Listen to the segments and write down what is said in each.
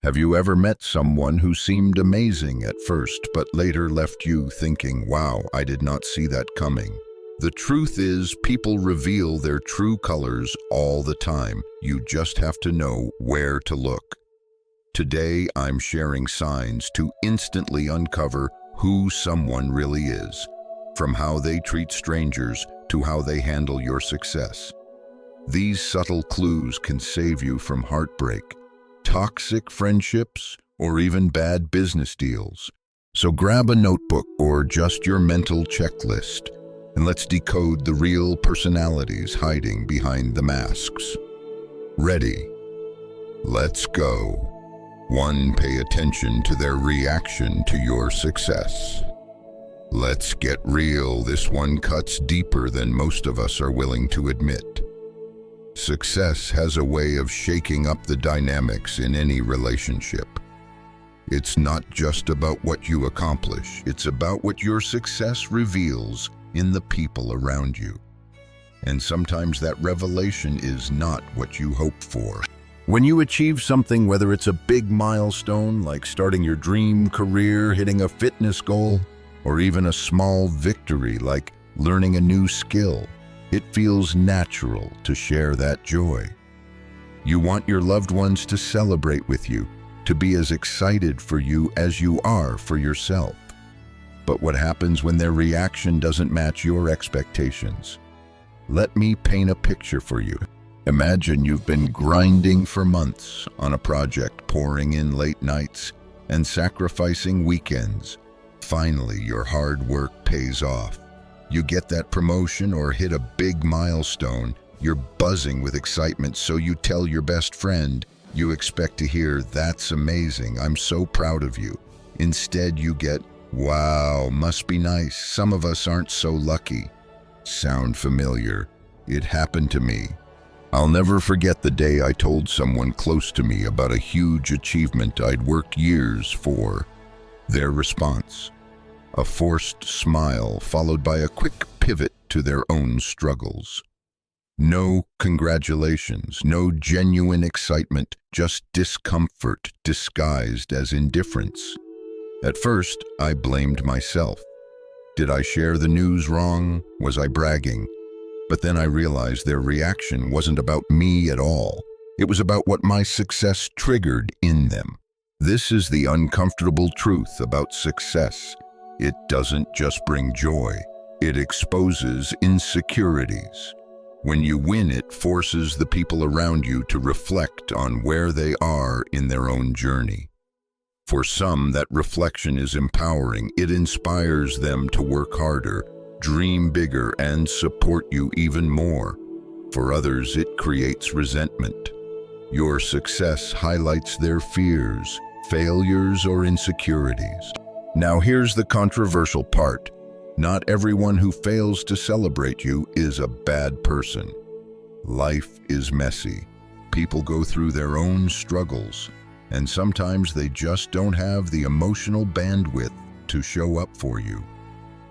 Have you ever met someone who seemed amazing at first, but later left you thinking, wow, I did not see that coming? The truth is, people reveal their true colors all the time. You just have to know where to look. Today, I'm sharing signs to instantly uncover who someone really is, from how they treat strangers to how they handle your success. These subtle clues can save you from heartbreak, toxic friendships, or even bad business deals. So grab a notebook or just your mental checklist, and let's decode the real personalities hiding behind the masks. Ready? Let's go. 1. Pay attention to their reaction to your success. Let's get real. This one cuts deeper than most of us are willing to admit. Success has a way of shaking up the dynamics in any relationship. It's not just about what you accomplish, it's about what your success reveals in the people around you. And sometimes that revelation is not what you hoped for. When you achieve something, whether it's a big milestone like starting your dream career, hitting a fitness goal, or even a small victory like learning a new skill, it feels natural to share that joy. You want your loved ones to celebrate with you, to be as excited for you as you are for yourself. But what happens when their reaction doesn't match your expectations? Let me paint a picture for you. Imagine you've been grinding for months on a project, pouring in late nights and sacrificing weekends. Finally, your hard work pays off. You get that promotion or hit a big milestone. You're buzzing with excitement, so you tell your best friend. You expect to hear, "That's amazing, I'm so proud of you." Instead, you get, "Wow, must be nice. Some of us aren't so lucky." Sound familiar? It happened to me. I'll never forget the day I told someone close to me about a huge achievement I'd worked years for. Their response: a forced smile followed by a quick pivot to their own struggles. No congratulations, no genuine excitement, just discomfort disguised as indifference. At first, I blamed myself. Did I share the news wrong? Was I bragging? But then I realized their reaction wasn't about me at all. It was about what my success triggered in them. This is the uncomfortable truth about success. It doesn't just bring joy, it exposes insecurities. When you win, it forces the people around you to reflect on where they are in their own journey. For some, that reflection is empowering. It inspires them to work harder, dream bigger, and support you even more. For others, it creates resentment. Your success highlights their fears, failures, or insecurities. Now here's the controversial part. Not everyone who fails to celebrate you is a bad person. Life is messy. People go through their own struggles, and sometimes they just don't have the emotional bandwidth to show up for you.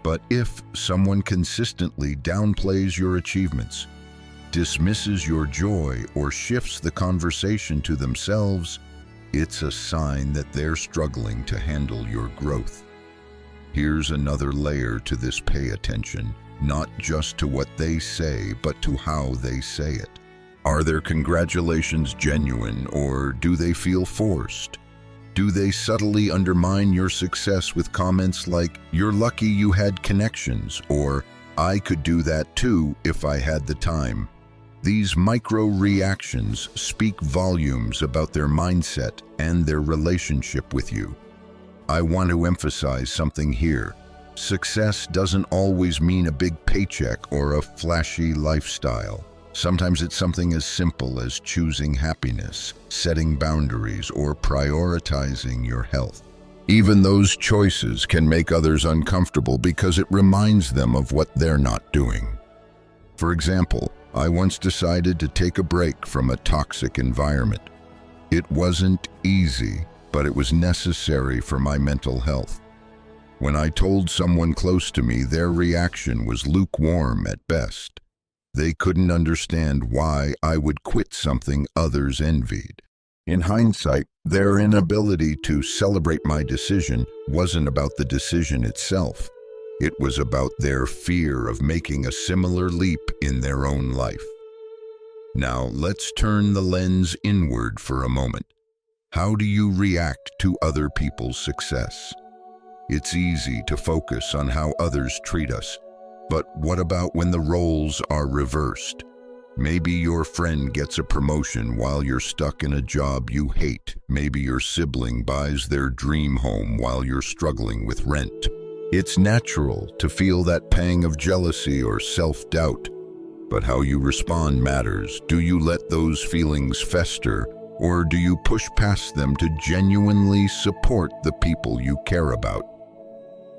But if someone consistently downplays your achievements, dismisses your joy, or shifts the conversation to themselves, it's a sign that they're struggling to handle your growth. Here's another layer to this: pay attention, not just to what they say, but to how they say it. Are their congratulations genuine, or do they feel forced? Do they subtly undermine your success with comments like, "You're lucky you had connections," or "I could do that too if I had the time"? These micro reactions speak volumes about their mindset and their relationship with you. I want to emphasize something here. Success doesn't always mean a big paycheck or a flashy lifestyle. Sometimes it's something as simple as choosing happiness, setting boundaries, or prioritizing your health. Even those choices can make others uncomfortable because it reminds them of what they're not doing. For example, I once decided to take a break from a toxic environment. It wasn't easy, but it was necessary for my mental health. When I told someone close to me, their reaction was lukewarm at best. They couldn't understand why I would quit something others envied. In hindsight, their inability to celebrate my decision wasn't about the decision itself. It was about their fear of making a similar leap in their own life. Now, let's turn the lens inward for a moment. How do you react to other people's success? It's easy to focus on how others treat us, but what about when the roles are reversed? Maybe your friend gets a promotion while you're stuck in a job you hate. Maybe your sibling buys their dream home while you're struggling with rent. It's natural to feel that pang of jealousy or self-doubt, but how you respond matters. Do you let those feelings fester, or do you push past them to genuinely support the people you care about?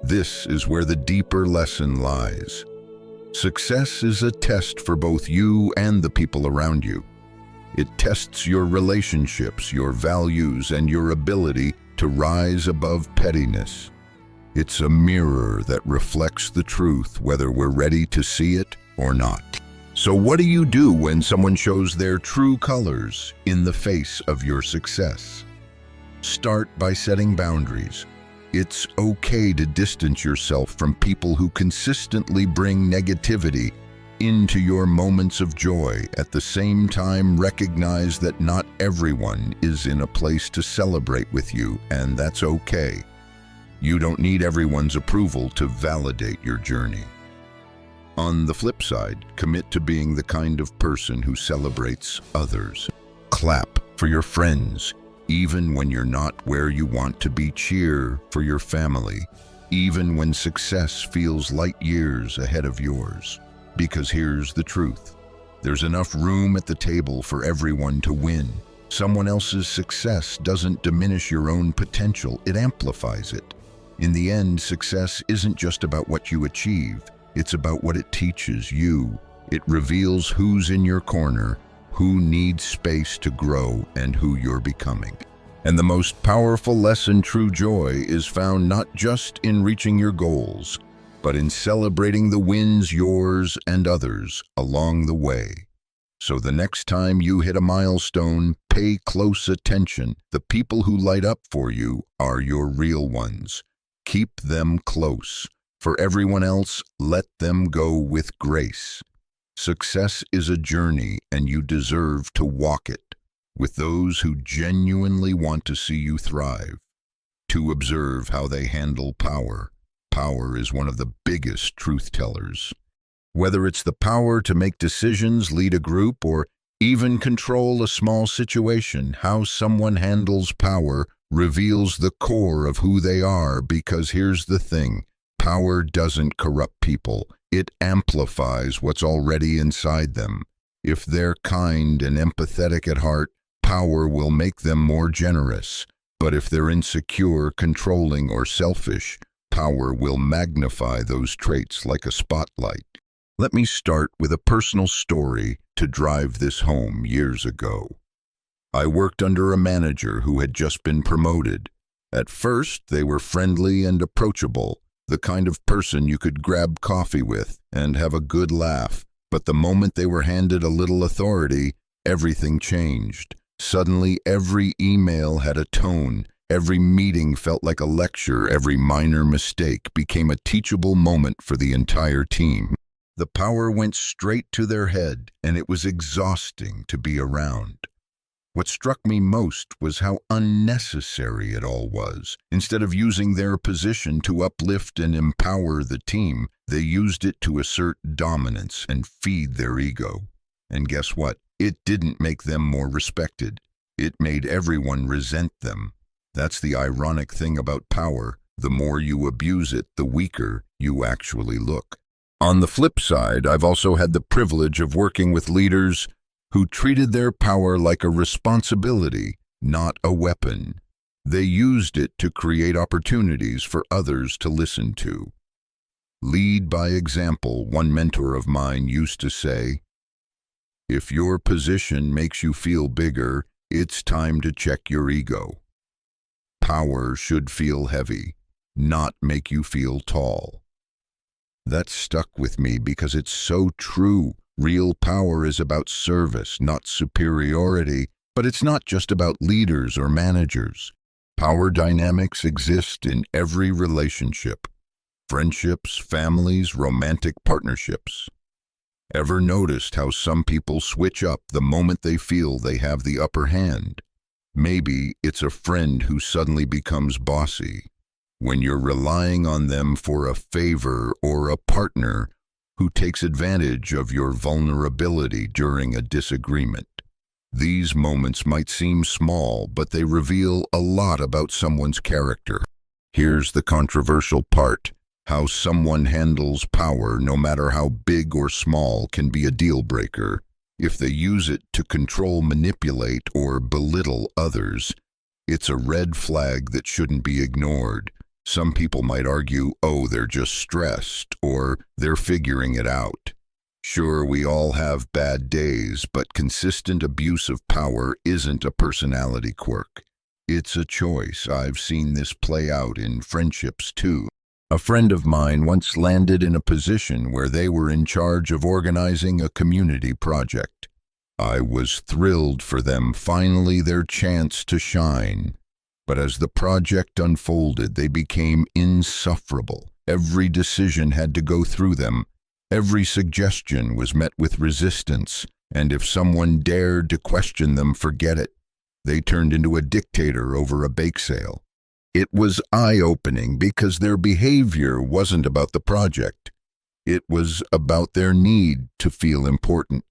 This is where the deeper lesson lies. Success is a test for both you and the people around you. It tests your relationships, your values, and your ability to rise above pettiness. It's a mirror that reflects the truth, whether we're ready to see it or not. So what do you do when someone shows their true colors in the face of your success? Start by setting boundaries. It's okay to distance yourself from people who consistently bring negativity into your moments of joy. At the same time, recognize that not everyone is in a place to celebrate with you, and that's okay. You don't need everyone's approval to validate your journey. On the flip side, commit to being the kind of person who celebrates others. Clap for your friends, even when you're not where you want to be. Cheer for your family, even when success feels light years ahead of yours. Because here's the truth. There's enough room at the table for everyone to win. Someone else's success doesn't diminish your own potential, it amplifies it. In the end, success isn't just about what you achieve, it's about what it teaches you. It reveals who's in your corner, who needs space to grow, and who you're becoming. And the most powerful lesson, true joy, is found not just in reaching your goals, but in celebrating the wins, yours and others, along the way. So the next time you hit a milestone, pay close attention. The people who light up for you are your real ones. Keep them close. For everyone else, let them go with grace. Success is a journey, and you deserve to walk it with those who genuinely want to see you thrive. To observe how they handle power. Power is one of the biggest truth tellers. Whether it's the power to make decisions, lead a group, or even control a small situation, how someone handles power reveals the core of who they are. Because here's the thing, power doesn't corrupt people, it amplifies what's already inside them. If they're kind and empathetic at heart, power will make them more generous. But if they're insecure, controlling, or selfish, power will magnify those traits like a spotlight. Let me start with a personal story to drive this home. Years ago, I worked under a manager who had just been promoted. At first, they were friendly and approachable, the kind of person you could grab coffee with and have a good laugh. But the moment they were handed a little authority, everything changed. Suddenly, every email had a tone. Every meeting felt like a lecture. Every minor mistake became a teachable moment for the entire team. The power went straight to their head, and it was exhausting to be around. What struck me most was how unnecessary it all was. Instead of using their position to uplift and empower the team, they used it to assert dominance and feed their ego. And guess what? It didn't make them more respected. It made everyone resent them. That's the ironic thing about power. The more you abuse it, the weaker you actually look. On the flip side, I've also had the privilege of working with leaders who treated their power like a responsibility, not a weapon. They used it to create opportunities for others to listen to. Lead by example. One mentor of mine used to say, "If your position makes you feel bigger, it's time to check your ego." Power should feel heavy, not make you feel tall. That stuck with me because it's so true. Real power is about service, not superiority. But it's not just about leaders or managers. Power dynamics exist in every relationship: friendships, families, romantic partnerships. Ever noticed how some people switch up the moment they feel they have the upper hand? Maybe it's a friend who suddenly becomes bossy when you're relying on them for a favor, or a partner who takes advantage of your vulnerability during a disagreement. These moments might seem small, but they reveal a lot about someone's character. Here's the controversial part: how someone handles power, no matter how big or small, can be a deal breaker. If they use it to control, manipulate, or belittle others, it's a red flag that shouldn't be ignored. Some people might argue, oh, they're just stressed, or they're figuring it out. Sure, we all have bad days, but consistent abuse of power isn't a personality quirk. It's a choice. I've seen this play out in friendships too. A friend of mine once landed in a position where they were in charge of organizing a community project. I was thrilled for them, finally their chance to shine. But as the project unfolded, they became insufferable. Every decision had to go through them. Every suggestion was met with resistance, and if someone dared to question them, forget it. They turned into a dictator over a bake sale. It was eye-opening because their behavior wasn't about the project. It was about their need to feel important.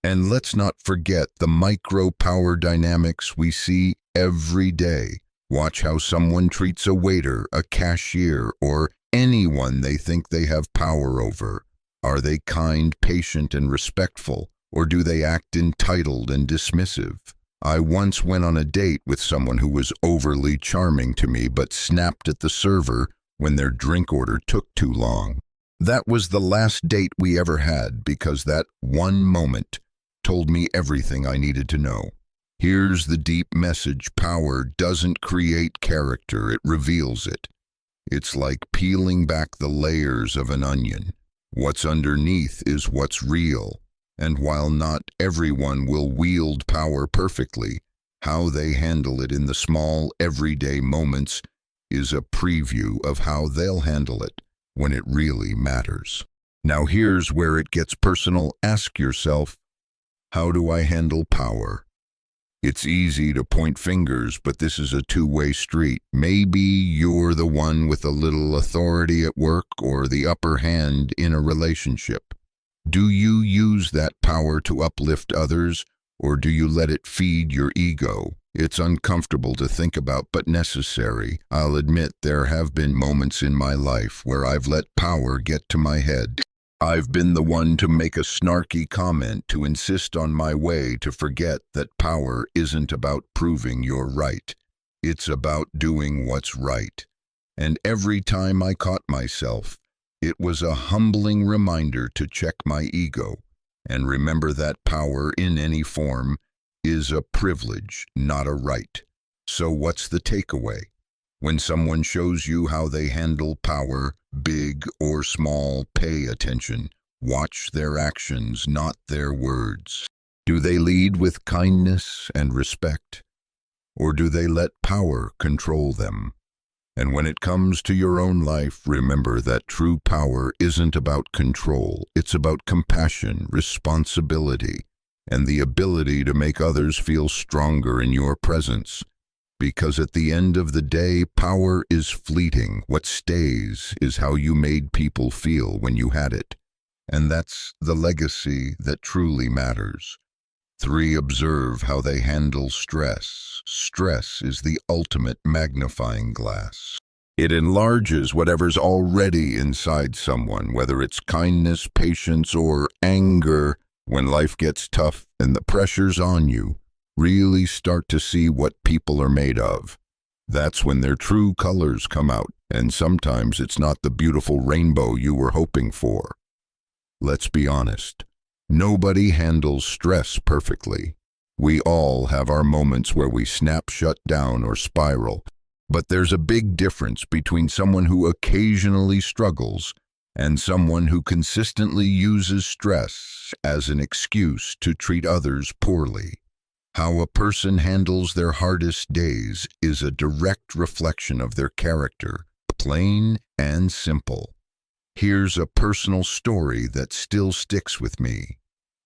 And let's not forget the micro-power dynamics we see every day. Watch how someone treats a waiter, a cashier, or anyone they think they have power over. Are they kind, patient, and respectful, or do they act entitled and dismissive? I once went on a date with someone who was overly charming to me but snapped at the server when their drink order took too long. That was the last date we ever had because that one moment told me everything I needed to know. Here's the deep message: power doesn't create character, it reveals it. It's like peeling back the layers of an onion. What's underneath is what's real. And while not everyone will wield power perfectly, how they handle it in the small, everyday moments is a preview of how they'll handle it when it really matters. Now here's where it gets personal. Ask yourself, how do I handle power? It's easy to point fingers, but this is a two-way street. Maybe you're the one with a little authority at work or the upper hand in a relationship. Do you use that power to uplift others, or do you let it feed your ego? It's uncomfortable to think about, but necessary. I'll admit there have been moments in my life where I've let power get to my head. I've been the one to make a snarky comment, to insist on my way, to forget that power isn't about proving you're right. It's about doing what's right. And every time I caught myself, it was a humbling reminder to check my ego and remember that power in any form is a privilege, not a right. So what's the takeaway? When someone shows you how they handle power, big or small, pay attention. Watch their actions, not their words. Do they lead with kindness and respect, or do they let power control them? And when it comes to your own life, remember that true power isn't about control. It's about compassion, responsibility, and the ability to make others feel stronger in your presence. Because at the end of the day, power is fleeting. What stays is how you made people feel when you had it. And that's the legacy that truly matters. 3. Observe how they handle stress. Stress is the ultimate magnifying glass. It enlarges whatever's already inside someone, whether it's kindness, patience, or anger. When life gets tough and the pressure's on you, really start to see what people are made of. That's when their true colors come out, and sometimes it's not the beautiful rainbow you were hoping for. Let's be honest. Nobody handles stress perfectly. We all have our moments where we snap, shut down, or spiral. But there's a big difference between someone who occasionally struggles and someone who consistently uses stress as an excuse to treat others poorly. How a person handles their hardest days is a direct reflection of their character, plain and simple. Here's a personal story that still sticks with me.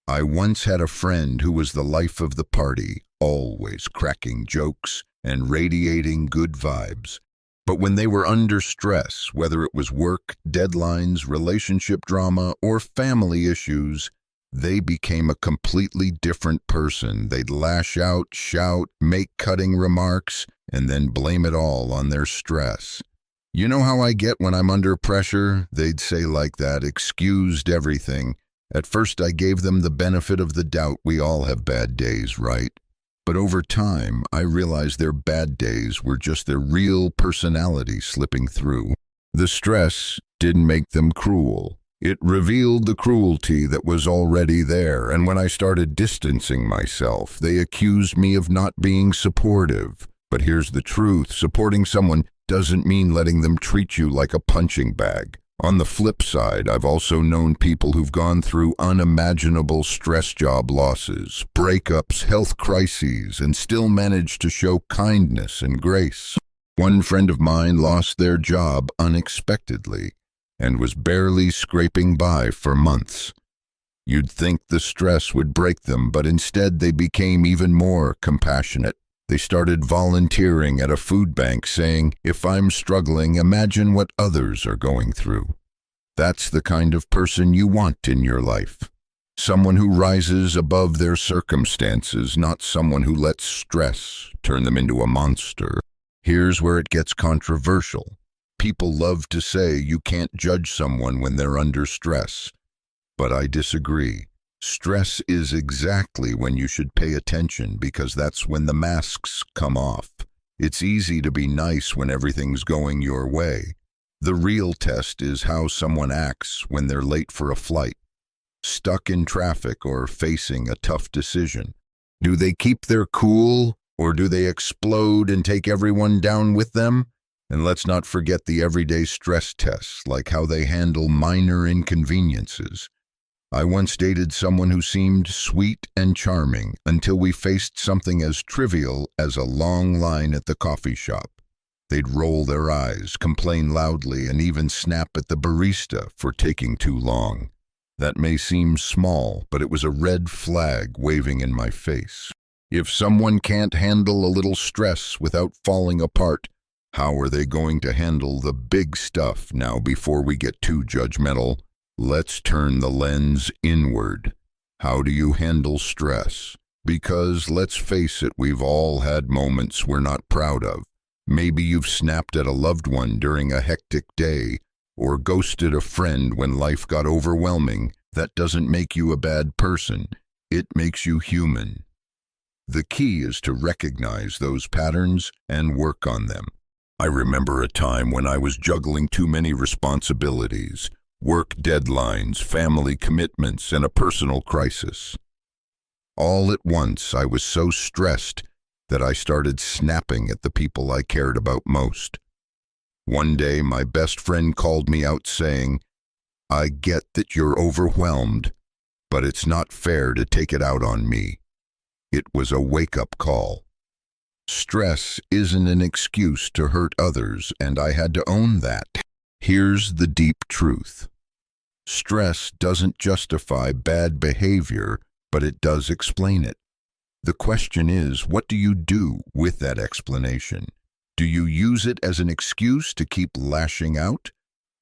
I once had a friend who was the life of the party, always cracking jokes and radiating good vibes. But when they were under stress, whether it was work, deadlines, relationship drama, or family issues, they became a completely different person. They'd lash out, shout, make cutting remarks, and then blame it all on their stress. "You know how I get when I'm under pressure?" they'd say like that, excused everything. At first I gave them the benefit of the doubt. We all have bad days, right? But over time, I realized their bad days were just their real personality slipping through. The stress didn't make them cruel. It revealed the cruelty that was already there, and when I started distancing myself, they accused me of not being supportive. But here's the truth: supporting someone doesn't mean letting them treat you like a punching bag. On the flip side, I've also known people who've gone through unimaginable stress, job losses, breakups, health crises, and still managed to show kindness and grace. One friend of mine lost their job unexpectedly and was barely scraping by for months. You'd think the stress would break them, but instead they became even more compassionate. They started volunteering at a food bank, saying, "If I'm struggling, imagine what others are going through." That's the kind of person you want in your life. Someone who rises above their circumstances, not someone who lets stress turn them into a monster. Here's where it gets controversial. People love to say you can't judge someone when they're under stress, but I disagree. Stress is exactly when you should pay attention, because that's when the masks come off. It's easy to be nice when everything's going your way. The real test is how someone acts when they're late for a flight, stuck in traffic, or facing a tough decision. Do they keep their cool, or do they explode and take everyone down with them? And let's not forget the everyday stress tests, like how they handle minor inconveniences. I once dated someone who seemed sweet and charming until we faced something as trivial as a long line at the coffee shop. They'd roll their eyes, complain loudly, and even snap at the barista for taking too long. That may seem small, but it was a red flag waving in my face. If someone can't handle a little stress without falling apart, how are they going to handle the big stuff? Now, before we get too judgmental, let's turn the lens inward. How do you handle stress? Because let's face it, we've all had moments we're not proud of. Maybe you've snapped at a loved one during a hectic day, or ghosted a friend when life got overwhelming. That doesn't make you a bad person. It makes you human. The key is to recognize those patterns and work on them. I remember a time when I was juggling too many responsibilities, work deadlines, family commitments, and a personal crisis. All at once, I was so stressed that I started snapping at the people I cared about most. One day, my best friend called me out saying, "I get that you're overwhelmed, but it's not fair to take it out on me." It was a wake-up call. Stress isn't an excuse to hurt others, and I had to own that. Here's the deep truth. Stress doesn't justify bad behavior, but it does explain it. The question is, what do you do with that explanation? Do you use it as an excuse to keep lashing out?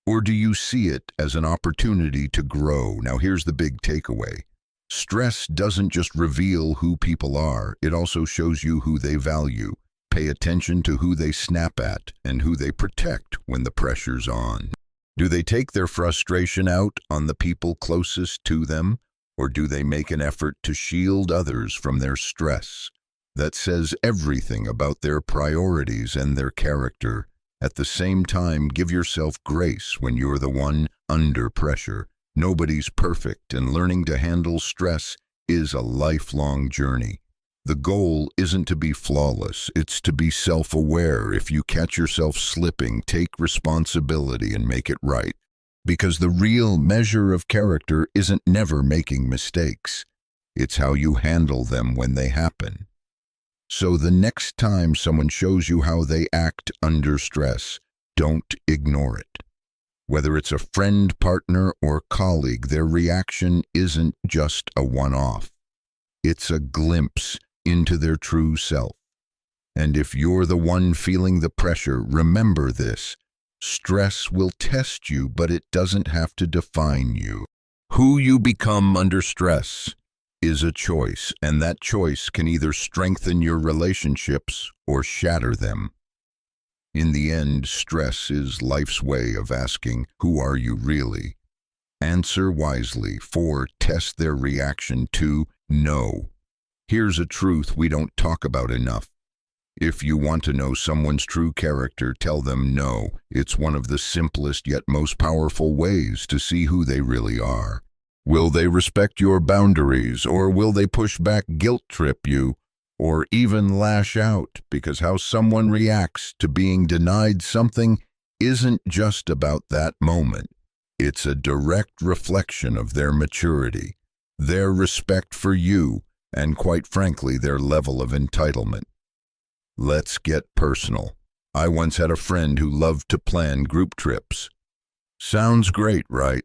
Or do you see it as an opportunity to grow? Now, here's the big takeaway. Stress doesn't just reveal who people are, it also shows you who they value. Pay attention to who they snap at and who they protect when the pressure's on. Do they take their frustration out on the people closest to them, or do they make an effort to shield others from their stress? That says everything about their priorities and their character. At the same time, give yourself grace when you're the one under pressure. Nobody's perfect, and learning to handle stress is a lifelong journey. The goal isn't to be flawless, it's to be self-aware. If you catch yourself slipping, take responsibility and make it right. Because the real measure of character isn't never making mistakes. It's how you handle them when they happen. So the next time someone shows you how they act under stress, don't ignore it. Whether it's a friend, partner, or colleague, their reaction isn't just a one-off. It's a glimpse into their true self. And if you're the one feeling the pressure, remember this. Stress will test you, but it doesn't have to define you. Who you become under stress is a choice, and that choice can either strengthen your relationships or shatter them. In the end, stress is life's way of asking, who are you really? Answer wisely. 4. Test their reaction. 2. No. Here's a truth we don't talk about enough. If you want to know someone's true character, tell them no. It's one of the simplest yet most powerful ways to see who they really are. Will they respect your boundaries, or will they push back, guilt-trip you, or even lash out? Because how someone reacts to being denied something isn't just about that moment. It's a direct reflection of their maturity, their respect for you, and quite frankly, their level of entitlement. Let's get personal. I once had a friend who loved to plan group trips. Sounds great, right?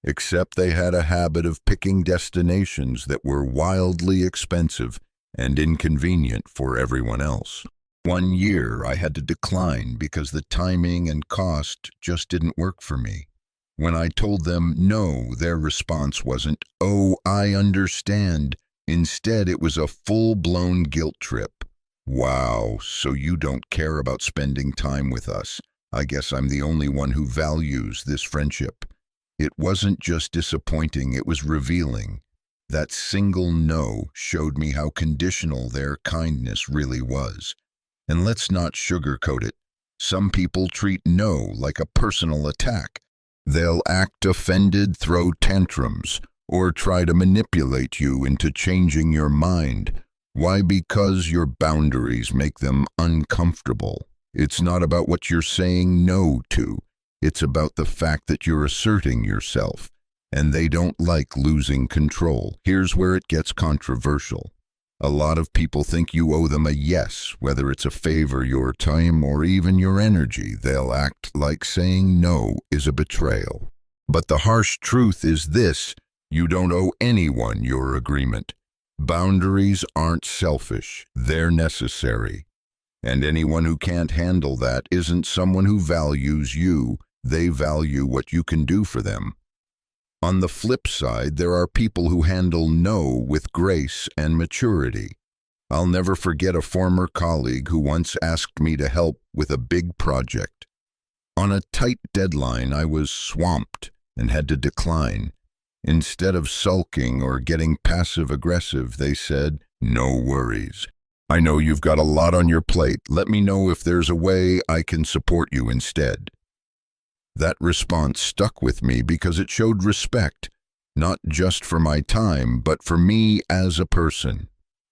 Except they had a habit of picking destinations that were wildly expensive and inconvenient for everyone else. One year I had to decline because the timing and cost just didn't work for me. When I told them no, their response wasn't, "Oh, I understand." Instead, it was a full-blown guilt trip. Wow, so you don't care about spending time with us. I guess I'm the only one who values this friendship. It wasn't just disappointing, it was revealing. That single no showed me how conditional their kindness really was. And let's not sugarcoat it. Some people treat no like a personal attack. They'll act offended, throw tantrums, or try to manipulate you into changing your mind. Why? Because your boundaries make them uncomfortable. It's not about what you're saying no to. It's about the fact that you're asserting yourself, and they don't like losing control. Here's where it gets controversial. A lot of people think you owe them a yes, whether it's a favor, your time, or even your energy. They'll act like saying no is a betrayal. But the harsh truth is this: you don't owe anyone your agreement. Boundaries aren't selfish, they're necessary. And anyone who can't handle that isn't someone who values you. They value what you can do for them. On the flip side, there are people who handle no with grace and maturity. I'll never forget a former colleague who once asked me to help with a big project. On a tight deadline, I was swamped and had to decline. Instead of sulking or getting passive-aggressive, they said, "No worries. I know you've got a lot on your plate. Let me know if there's a way I can support you instead." That response stuck with me because it showed respect, not just for my time, but for me as a person.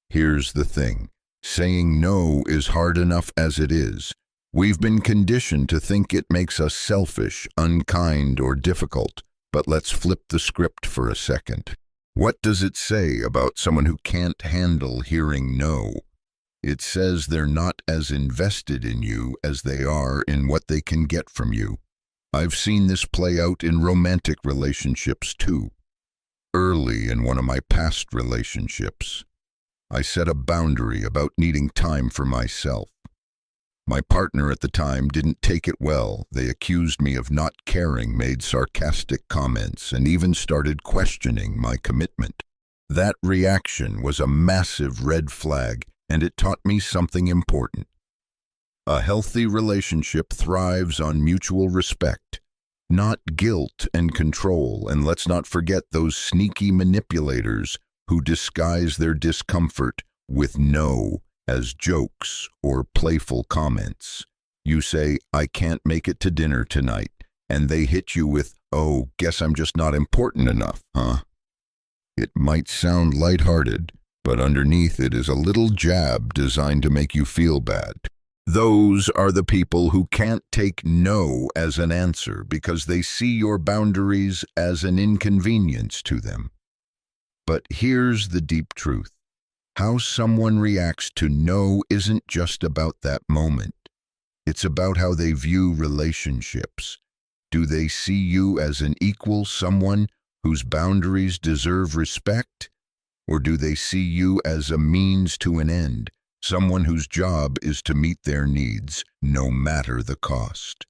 Here's the thing. Saying no is hard enough as it is. We've been conditioned to think it makes us selfish, unkind, or difficult. But let's flip the script for a second. What does it say about someone who can't handle hearing no? It says they're not as invested in you as they are in what they can get from you. I've seen this play out in romantic relationships too. Early in one of my past relationships, I set a boundary about needing time for myself. My partner at the time didn't take it well. They accused me of not caring, made sarcastic comments, and even started questioning my commitment. That reaction was a massive red flag, and it taught me something important. A healthy relationship thrives on mutual respect, not guilt and control. And let's not forget those sneaky manipulators who disguise their discomfort with no as jokes or playful comments. You say, "I can't make it to dinner tonight," and they hit you with, "Oh, guess I'm just not important enough, huh?" It might sound lighthearted, but underneath it is a little jab designed to make you feel bad. Those are the people who can't take no as an answer because they see your boundaries as an inconvenience to them. But here's the deep truth. How someone reacts to no isn't just about that moment. It's about how they view relationships. Do they see you as an equal, someone whose boundaries deserve respect? Or do they see you as a means to an end, someone whose job is to meet their needs, no matter the cost?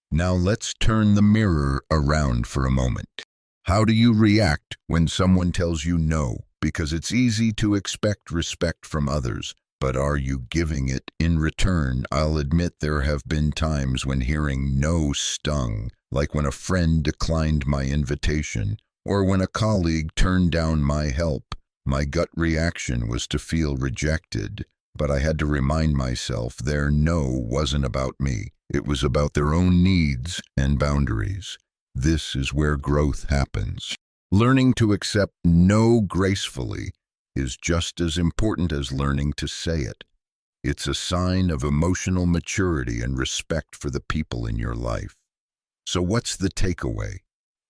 Now let's turn the mirror around for a moment. How do you react when someone tells you no? Because it's easy to expect respect from others, but are you giving it in return? I'll admit there have been times when hearing no stung, like when a friend declined my invitation, or when a colleague turned down my help. My gut reaction was to feel rejected, but I had to remind myself their no wasn't about me. It was about their own needs and boundaries. This is where growth happens. Learning to accept no gracefully is just as important as learning to say it. It's a sign of emotional maturity and respect for the people in your life. So what's the takeaway?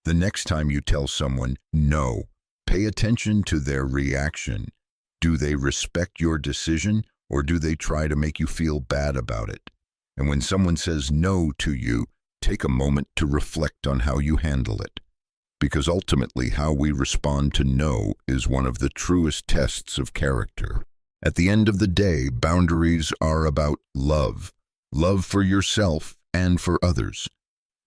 The next time you tell someone no, pay attention to their reaction. Do they respect your decision, or do they try to make you feel bad about it? And when someone says no to you, take a moment to reflect on how you handle it. Because ultimately how we respond to no is one of the truest tests of character. At the end of the day, boundaries are about love. Love for yourself and for others.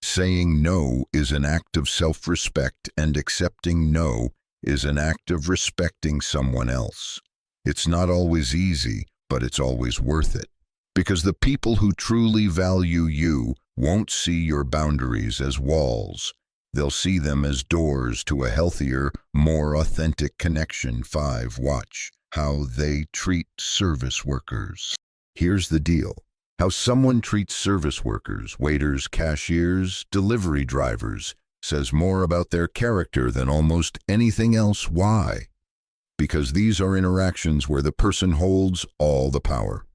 Saying no is an act of self-respect, and accepting no is an act of respecting someone else. It's not always easy, but it's always worth it. Because the people who truly value you won't see your boundaries as walls. They'll see them as doors to a healthier, more authentic connection. 5. Watch how they treat service workers. Here's the deal. How someone treats service workers, waiters, cashiers, delivery drivers, says more about their character than almost anything else. Why? Because these are interactions where the person holds all the power.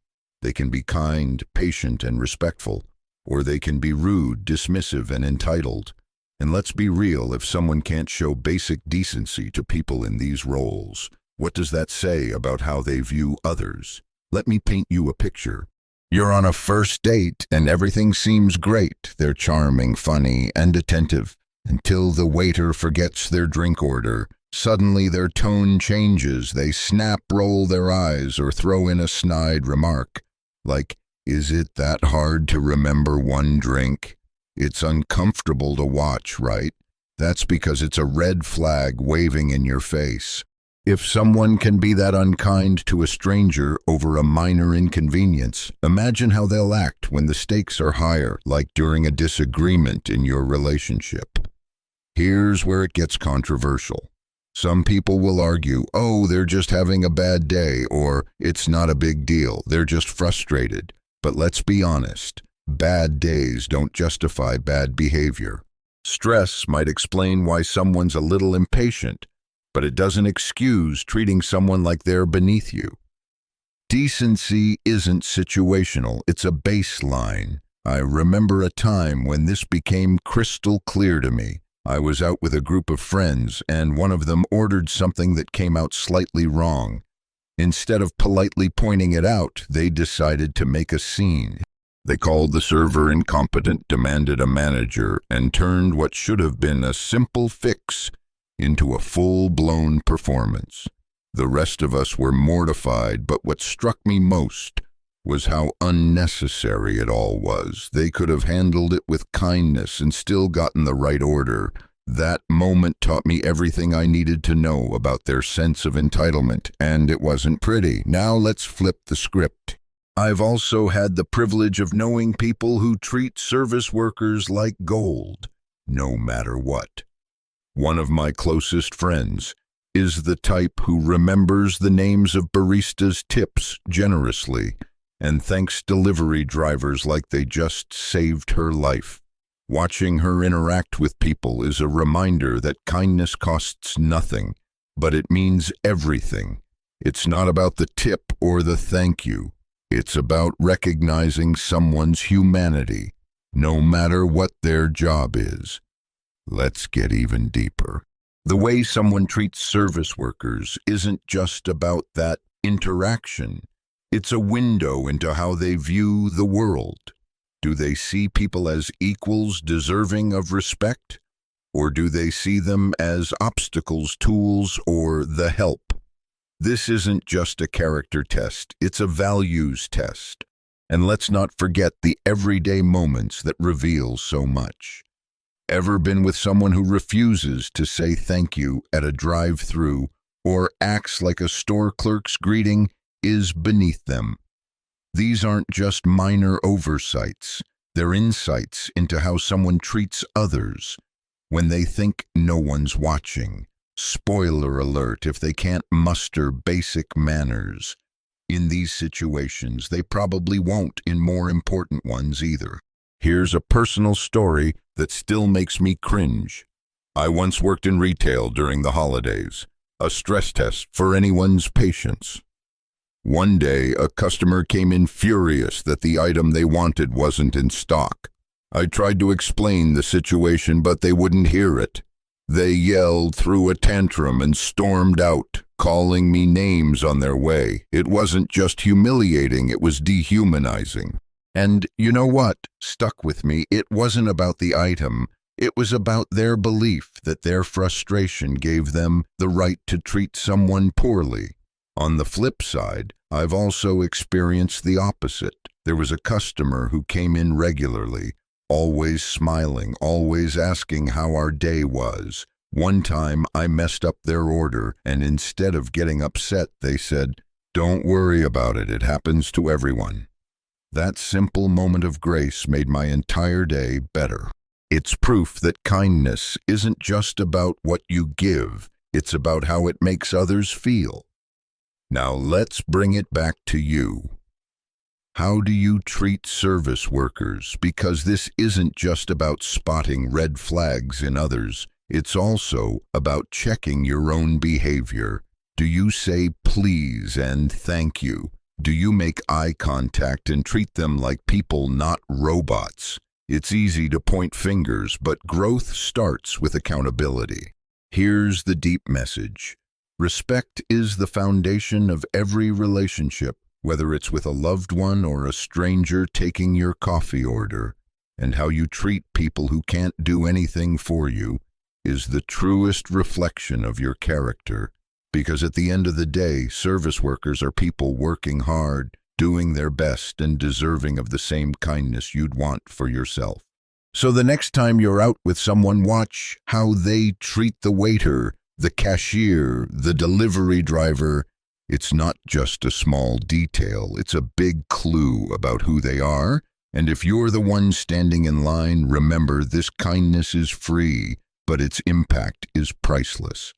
They can be kind, patient, and respectful, or they can be rude, dismissive, and entitled. And let's be real, if someone can't show basic decency to people in these roles, what does that say about how they view others? Let me paint you a picture. You're on a first date and everything seems great. They're charming, funny, and attentive, until the waiter forgets their drink order. Suddenly their tone changes. They snap, roll their eyes, or throw in a snide remark, like, "Is it that hard to remember one drink?" It's uncomfortable to watch, right? That's because it's a red flag waving in your face. If someone can be that unkind to a stranger over a minor inconvenience, imagine how they'll act when the stakes are higher, like during a disagreement in your relationship. Here's where it gets controversial. Some people will argue, "Oh, they're just having a bad day," or "It's not a big deal, they're just frustrated." But let's be honest. Bad days don't justify bad behavior. Stress might explain why someone's a little impatient, but it doesn't excuse treating someone like they're beneath you. Decency isn't situational, it's a baseline. I remember a time when this became crystal clear to me. I was out with a group of friends, and one of them ordered something that came out slightly wrong. Instead of politely pointing it out, they decided to make a scene. They called the server incompetent, demanded a manager, and turned what should have been a simple fix into a full-blown performance. The rest of us were mortified, but what struck me most was how unnecessary it all was. They could have handled it with kindness and still gotten the right order. That moment taught me everything I needed to know about their sense of entitlement, and it wasn't pretty. Now let's flip the script. I've also had the privilege of knowing people who treat service workers like gold, no matter what. One of my closest friends is the type who remembers the names of baristas' tips generously and thanks delivery drivers like they just saved her life. Watching her interact with people is a reminder that kindness costs nothing, but it means everything. It's not about the tip or the thank you. It's about recognizing someone's humanity, no matter what their job is. Let's get even deeper. The way someone treats service workers isn't just about that interaction. It's a window into how they view the world. Do they see people as equals deserving of respect? Or do they see them as obstacles, tools, or the help? This isn't just a character test, it's a values test. And let's not forget the everyday moments that reveal so much. Ever been with someone who refuses to say thank you at a drive-through or acts like a store clerk's greeting is beneath them? These aren't just minor oversights, they're insights into how someone treats others when they think no one's watching. Spoiler alert, if they can't muster basic manners. In these situations, they probably won't in more important ones either. Here's a personal story that still makes me cringe. I once worked in retail during the holidays, a stress test for anyone's patience. One day, a customer came in furious that the item they wanted wasn't in stock. I tried to explain the situation, but they wouldn't hear it. They yelled, threw a tantrum, and stormed out, calling me names on their way. It wasn't just humiliating, it was dehumanizing. And you know what stuck with me? It wasn't about the item. It was about their belief that their frustration gave them the right to treat someone poorly. On the flip side, I've also experienced the opposite. There was a customer who came in regularly, always smiling, always asking how our day was. One time I messed up their order, and instead of getting upset, they said, "Don't worry about it, it happens to everyone." That simple moment of grace made my entire day better. It's proof that kindness isn't just about what you give, it's about how it makes others feel. Now let's bring it back to you. How do you treat service workers? Because this isn't just about spotting red flags in others, it's also about checking your own behavior. Do you say please and thank you? Do you make eye contact and treat them like people, not robots? It's easy to point fingers, but growth starts with accountability. Here's the deep message. Respect is the foundation of every relationship, whether it's with a loved one or a stranger taking your coffee order. And how you treat people who can't do anything for you is the truest reflection of your character. Because at the end of the day, service workers are people working hard, doing their best, and deserving of the same kindness you'd want for yourself. So the next time you're out with someone, watch how they treat the waiter, the cashier, the delivery driver. It's not just a small detail, it's a big clue about who they are. And if you're the one standing in line, remember this kindness is free, but its impact is priceless.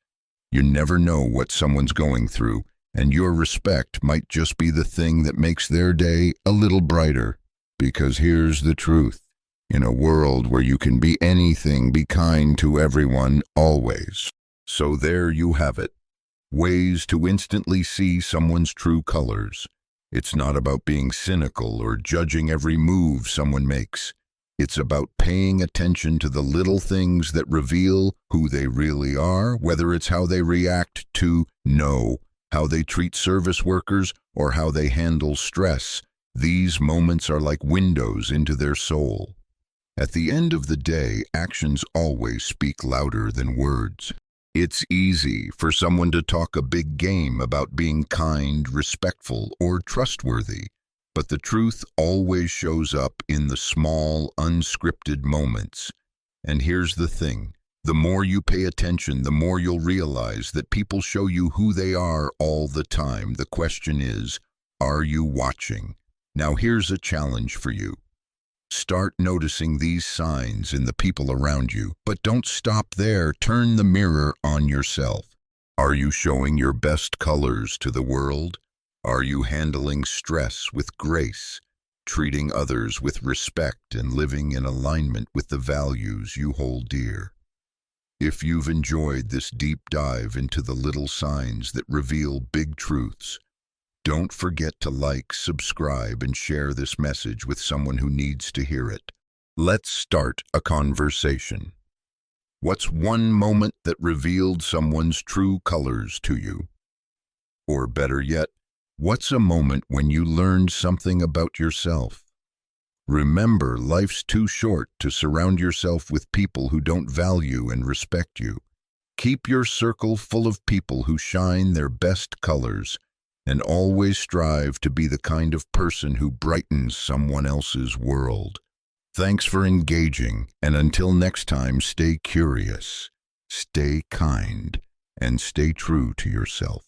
You never know what someone's going through, and your respect might just be the thing that makes their day a little brighter. Because here's the truth. In a world where you can be anything, be kind to everyone, always. So there you have it. Ways to instantly see someone's true colors. It's not about being cynical or judging every move someone makes. It's about paying attention to the little things that reveal who they really are, whether it's how they react to no, how they treat service workers, or how they handle stress. These moments are like windows into their soul. At the end of the day, actions always speak louder than words. It's easy for someone to talk a big game about being kind, respectful, or trustworthy, but the truth always shows up in the small, unscripted moments. And here's the thing. The more you pay attention, the more you'll realize that people show you who they are all the time. The question is, are you watching? Now here's a challenge for you. Start noticing these signs in the people around you, but don't stop there. Turn the mirror on yourself. Are you showing your best colors to the world? Are you handling stress with grace, treating others with respect, and living in alignment with the values you hold dear? If you've enjoyed this deep dive into the little signs that reveal big truths, don't forget to like, subscribe, and share this message with someone who needs to hear it. Let's start a conversation. What's one moment that revealed someone's true colors to you? Or better yet, What's a moment when you learned something about yourself? Remember, life's too short to surround yourself with people who don't value and respect you. Keep your circle full of people who shine their best colors, and always strive to be the kind of person who brightens someone else's world. Thanks for engaging, and until next time, stay curious, stay kind, and stay true to yourself.